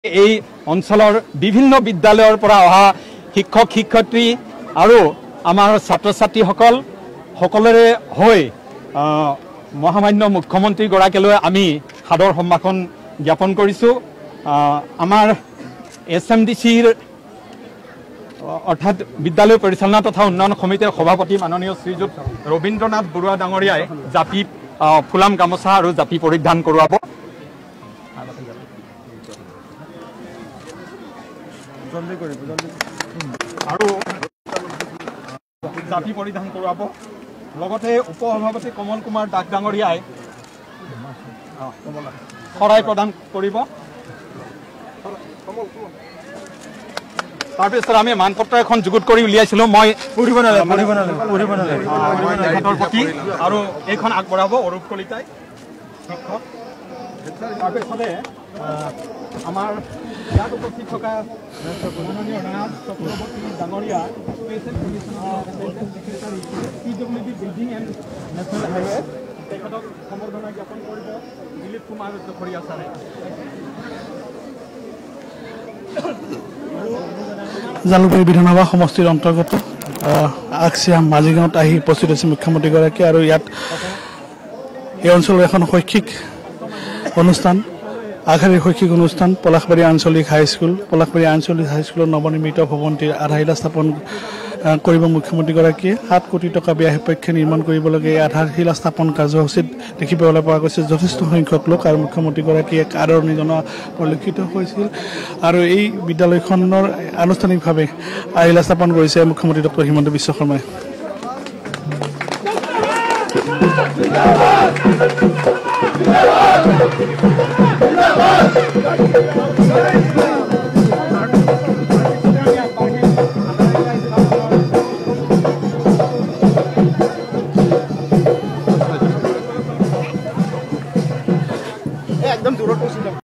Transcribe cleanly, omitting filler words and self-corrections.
এই অঞ্চলৰ বিভিন্ন বিদ্যালয়ৰ পৰা অহা শিক্ষক শিক্ষয়িত্ৰী আৰু আমাৰ ছাত্ৰ ছাত্ৰীসকল সকলোৰে হৈ মহামান্য মুখ্যমন্ত্ৰী গৰাকীলৈ আমি সাদৰ সম্ভাষণ জ্ঞাপন কৰিছোঁ। আমাৰ SMDCৰ অৰ্থাৎ বিদ্যালয় পৰিচালনা তথা উন্নয়ন সমিতিৰ সভাপতি মাননীয় শ্ৰীযুত ৰবীন্দ্ৰনাথ বৰুৱা ডাঙৰীয়াই জাপি ফুলাম গামোচা আৰু জাপি পৰিধান কৰোৱাব। আৰু জাপি পৰিধান কৰোৱাব। লগতে উপ সভাপতি কমল কুমাৰ দাস ডাঙৰীয়াই শৰাই প্ৰদান কৰিব। তাৰপিছত আমি মানপত্ৰ এখন যুগুত কৰি উলিয়াইছিলোঁ। মই তেখেতৰ প্ৰতি আৰু এইখন আগবঢ়াব অৰূপ কলিতাই শিক্ষক। তাৰপিছতে আমাৰ ইয়াত উপস্থিত থকা মাননীয় ৰাজ চক্ৰৱৰ্তী ডাঙৰীয়া special commissioner secretary PWD building and national highway তেখেতক সম্বৰ্ধনা জ্ঞাপন কৰিব দিলীপ কুমাৰ জখৰীয়া ছাৰে। জালুকবাৰী বিধানসভা সমষ্টিৰ অন্তৰ্গত আকচিয়া মাজিগাঁৱত আহি উপস্থিত হৈছে মুখ্যমন্ত্ৰীগৰাকী। আৰু ইয়াত এই অঞ্চলৰ এখন শৈক্ষিক অনুষ্ঠান, আগশাৰীৰ শৈক্ষিক অনুষ্ঠান পলাশবাৰী আঞ্চলিক হাইস্কুল। পলাশবাৰী আঞ্চলিক হাইস্কুলৰ নৱনিৰ্মিত ভৱনটিৰ আধাৰশিলা স্থাপন কৰিব মুখ্যমন্ত্ৰীগৰাকীয়ে। 7 কোটি টকা ব্যয় সাপেক্ষে নিৰ্মাণ কৰিবলগীয়া এই আধাৰশিলা স্থাপন কাৰ্যসূচীত দেখিবলৈ পোৱা গৈছে যথেষ্ট সংখ্যক লোক আৰু মুখ্যমন্ত্ৰীগৰাকীয়ে আদৰণি জনোৱা পৰিলক্ষিত হৈছিল। আৰু এই বিদ্যালয়খনৰ আনুষ্ঠানিকভাৱে আধাৰশিলা স্থাপন কৰিছে মুখ্যমন্ত্ৰী ডক্টৰ হিমন্ত বিশ্ব শৰ্মাই।